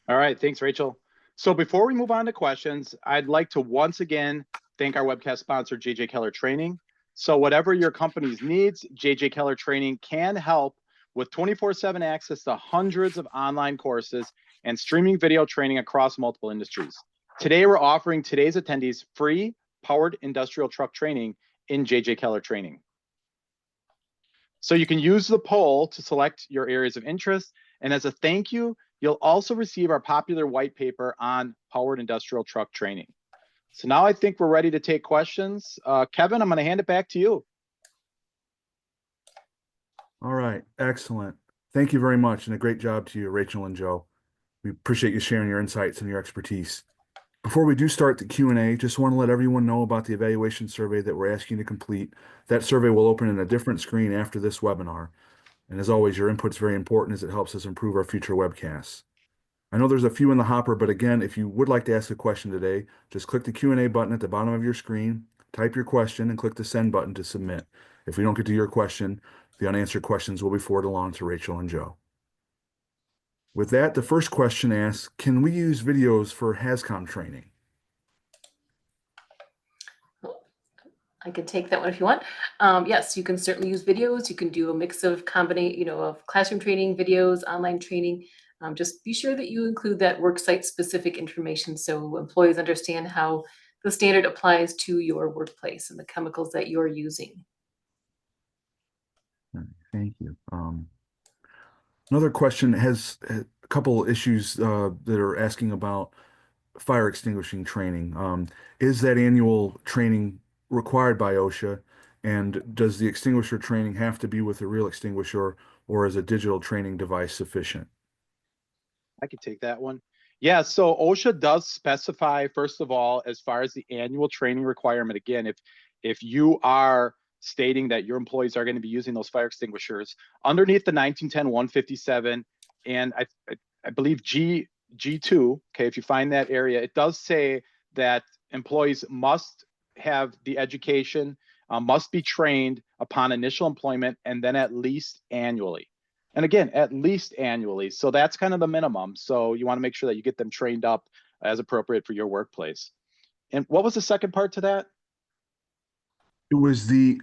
All right, thanks, Rachel. So before we move on to questions, I'd like to once again thank our webcast sponsor, JJ Keller Training. So whatever your company's needs, JJ Keller Training can help with 24/7 access to hundreds of online courses and streaming video training across multiple industries. Today, we're offering today's attendees free powered industrial truck training in JJ Keller Training. So you can use the poll to select your areas of interest. And as a thank you, you'll also receive our popular white paper on powered industrial truck training. So now I think we're ready to take questions. Kevin, I'm going to hand it back to you. All right, excellent. Thank you very much, and a great job to you, Rachel and Joe. We appreciate you sharing your insights and your expertise. Before we do start the Q&A, just want to let everyone know about the evaluation survey that we're asking you to complete. That survey will open in a different screen after this webinar. And as always, your input's very important as it helps us improve our future webcasts. I know there's a few in the hopper, but again, if you would like to ask a question today, just click the Q&A button at the bottom of your screen, type your question, and click the send button to submit. If we don't get to your question, the unanswered questions will be forwarded along to Rachel and Joe. With that, the first question asks, can we use videos for HAZCOM training? I can take that one if you want. Yes, you can certainly use videos. You can do a mix of of classroom training, videos, online training. Just be sure that you include that worksite specific information so employees understand how the standard applies to your workplace and the chemicals that you're using. Thank you. Another question has a couple issues that are asking about fire extinguishing training. Is that annual training required by OSHA? And does the extinguisher training have to be with a real extinguisher, or is a digital training device sufficient? I could take that one. Yeah, so OSHA does specify, first of all, as far as the annual training requirement, again, if you are stating that your employees are going to be using those fire extinguishers underneath the 1910-157 and I believe G2, okay, if you find that area, it does say that employees must have the education, must be trained upon initial employment, and then at least annually. And again, at least annually. So that's kind of the minimum. So you want to make sure that you get them trained up as appropriate for your workplace. And what was the second part to that? It was the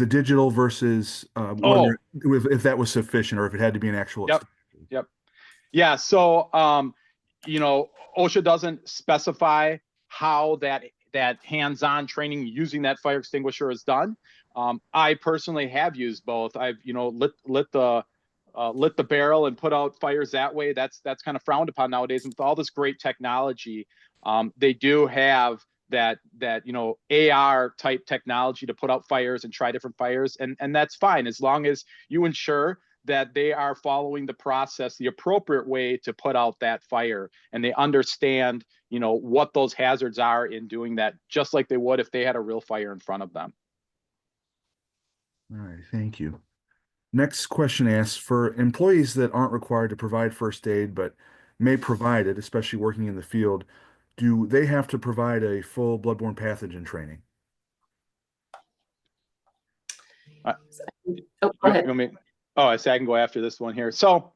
digital versus whether if that was sufficient or if it had to be an actual. Yep. Yeah. So OSHA doesn't specify how that hands-on training using that fire extinguisher is done. I personally have used both. I've lit the barrel and put out fires that way. That's kind of frowned upon nowadays. And with all this great technology, they do have that AR type technology to put out fires and try different fires, and that's fine as long as you ensure that they are following the process the appropriate way to put out that fire, and they understand what those hazards are in doing that, just like they would if they had a real fire in front of them. All right, thank you. Next question asks, for employees that aren't required to provide first aid but may provide it, especially working in the field, do they have to provide a full bloodborne pathogen training? Go ahead. I say I can go after this one here. So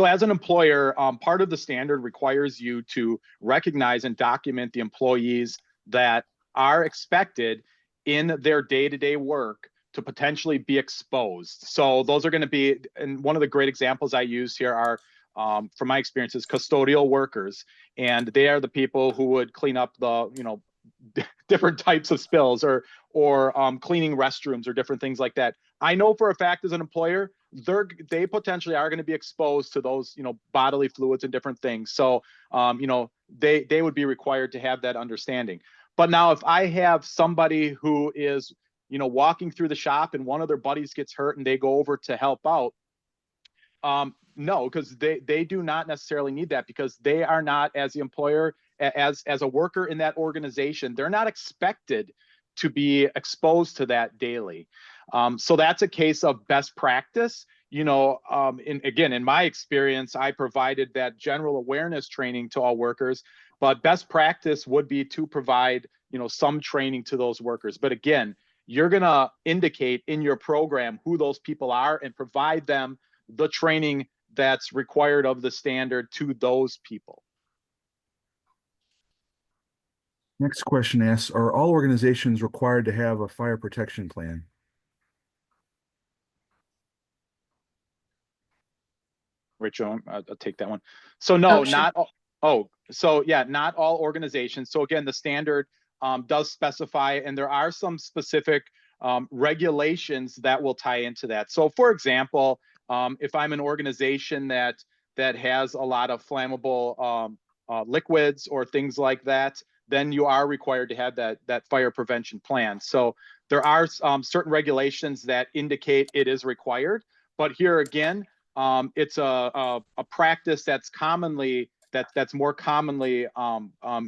as an employer, part of the standard requires you to recognize and document the employees that are expected in their day-to-day work to potentially be exposed. So those are going to be, and one of the great examples I use here are, from my experiences, custodial workers. And they are the people who would clean up the, different types of spills or cleaning restrooms or different things like that. I know for a fact as an employer, they potentially are going to be exposed to those, bodily fluids and different things. So, they would be required to have that understanding. But now if I have somebody who is, walking through the shop and one of their buddies gets hurt and they go over to help out, no, because they do not necessarily need that, because they are not, as the employer, as a worker in that organization, they're not expected to be exposed to that daily. So that's a case of best practice. In my experience, I provided that general awareness training to all workers, but best practice would be to provide, some training to those workers. But again, you're going to indicate in your program who those people are and provide them the training that's required of the standard to those people. Next question asks, are all organizations required to have a fire protection plan? Rachel, I'll take that one. So no, Oh, sure. not all. Oh, so yeah, not all organizations. So again, the standard does specify, and there are some specific regulations that will tie into that. So for example, if I'm an organization that has a lot of flammable liquids or things like that, then you are required to have that fire prevention plan. So there are certain regulations that indicate it is required. But here again, it's a practice that's more commonly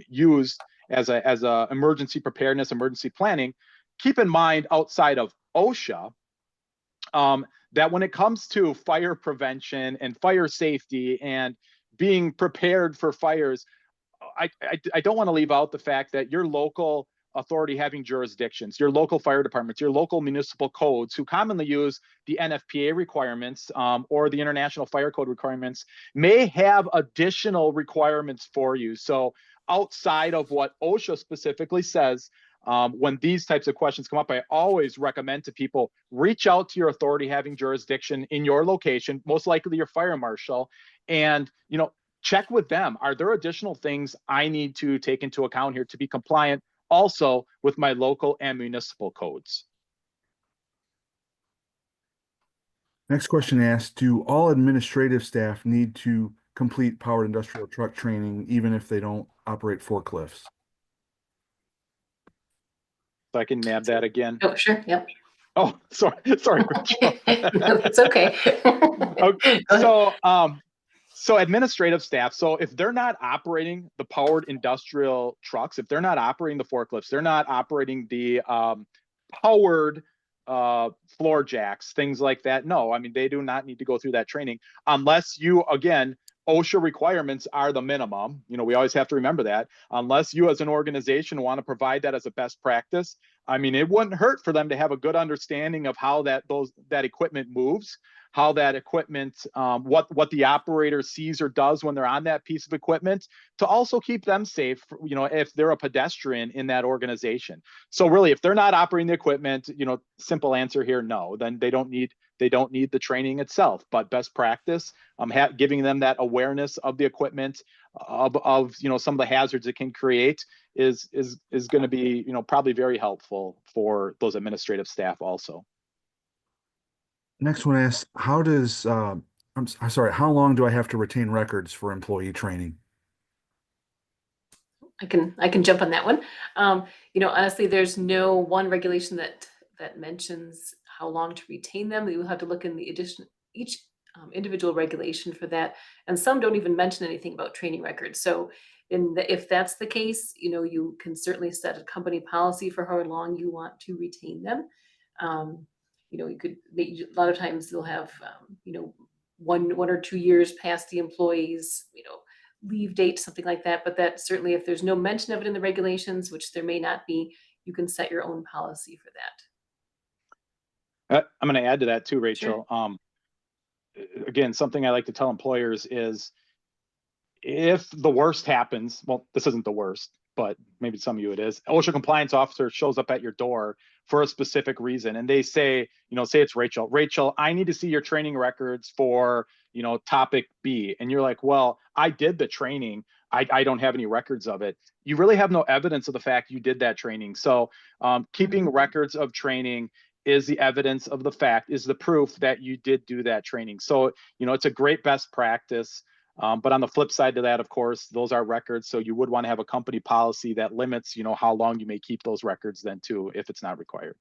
used as a emergency preparedness, emergency planning. Keep in mind, outside of OSHA, that when it comes to fire prevention and fire safety and being prepared for fires, I don't want to leave out the fact that your local authority having jurisdictions, your local fire departments, your local municipal codes, who commonly use the NFPA requirements or the International Fire Code requirements, may have additional requirements for you. So outside of what OSHA specifically says, when these types of questions come up, I always recommend to people, reach out to your authority having jurisdiction in your location, most likely your fire marshal, and check with them. Are there additional things I need to take into account here to be compliant also with my local and municipal codes? Next question asks, do all administrative staff need to complete powered industrial truck training even if they don't operate forklifts? So I can nab that again. Oh, sure. Yep. Oh, sorry, Rachel. It's okay. Okay. So administrative staff, so if they're not operating the powered industrial trucks, if they're not operating the forklifts, they're not operating the powered floor jacks, things like that, no, I mean, they do not need to go through that training unless you, again, OSHA requirements are the minimum. We always have to remember that. Unless you as an organization want to provide that as a best practice, I mean, it wouldn't hurt for them to have a good understanding of how that equipment moves, how that equipment, what the operator sees or does when they're on that piece of equipment, to also keep them safe, if they're a pedestrian in that organization. So really, if they're not operating the equipment, simple answer here, no, then they don't need the training itself. But best practice, giving them that awareness of the equipment, of some of the hazards it can create is going to be probably very helpful for those administrative staff also. Next one asks, how long do I have to retain records for employee training? I can jump on that one. Honestly, there's no one regulation that mentions how long to retain them. You will have to look in each individual regulation for that, and some don't even mention anything about training records. So, if that's the case, you can certainly set a company policy for how long you want to retain them. You could a lot of times they'll have 1 or 2 years past the employee's leave date, something like that. But that certainly, if there's no mention of it in the regulations, which there may not be, you can set your own policy for that. I'm going to add to that too, Rachel. Sure. Again, something I like to tell employers is, if the worst happens, well, this isn't the worst, but maybe some of you it is. OSHA compliance officer shows up at your door for a specific reason, and they say, say it's Rachel. Rachel, I need to see your training records for, topic B. And you're like, well, I did the training. I don't have any records of it. You really have no evidence of the fact you did that training. So keeping records of training is the evidence of the fact, is the proof that you did do that training. So, it's a great best practice. But on the flip side to that, of course, those are records. So you would want to have a company policy that limits, how long you may keep those records then too, if it's not required.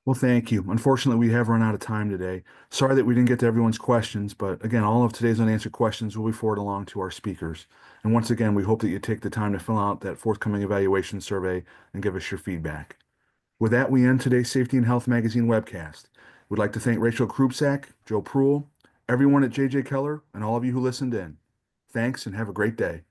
Well, thank you. Unfortunately, we have run out of time today. Sorry that we didn't get to everyone's questions, but again, all of today's unanswered questions will be forwarded along to our speakers. And once again, we hope that you take the time to fill out that forthcoming evaluation survey and give us your feedback. With that, we end today's Safety and Health Magazine webcast. We'd like to thank Rachel Krupsak, Joe Pruill, everyone at JJ Keller, and all of you who listened in. Thanks and have a great day.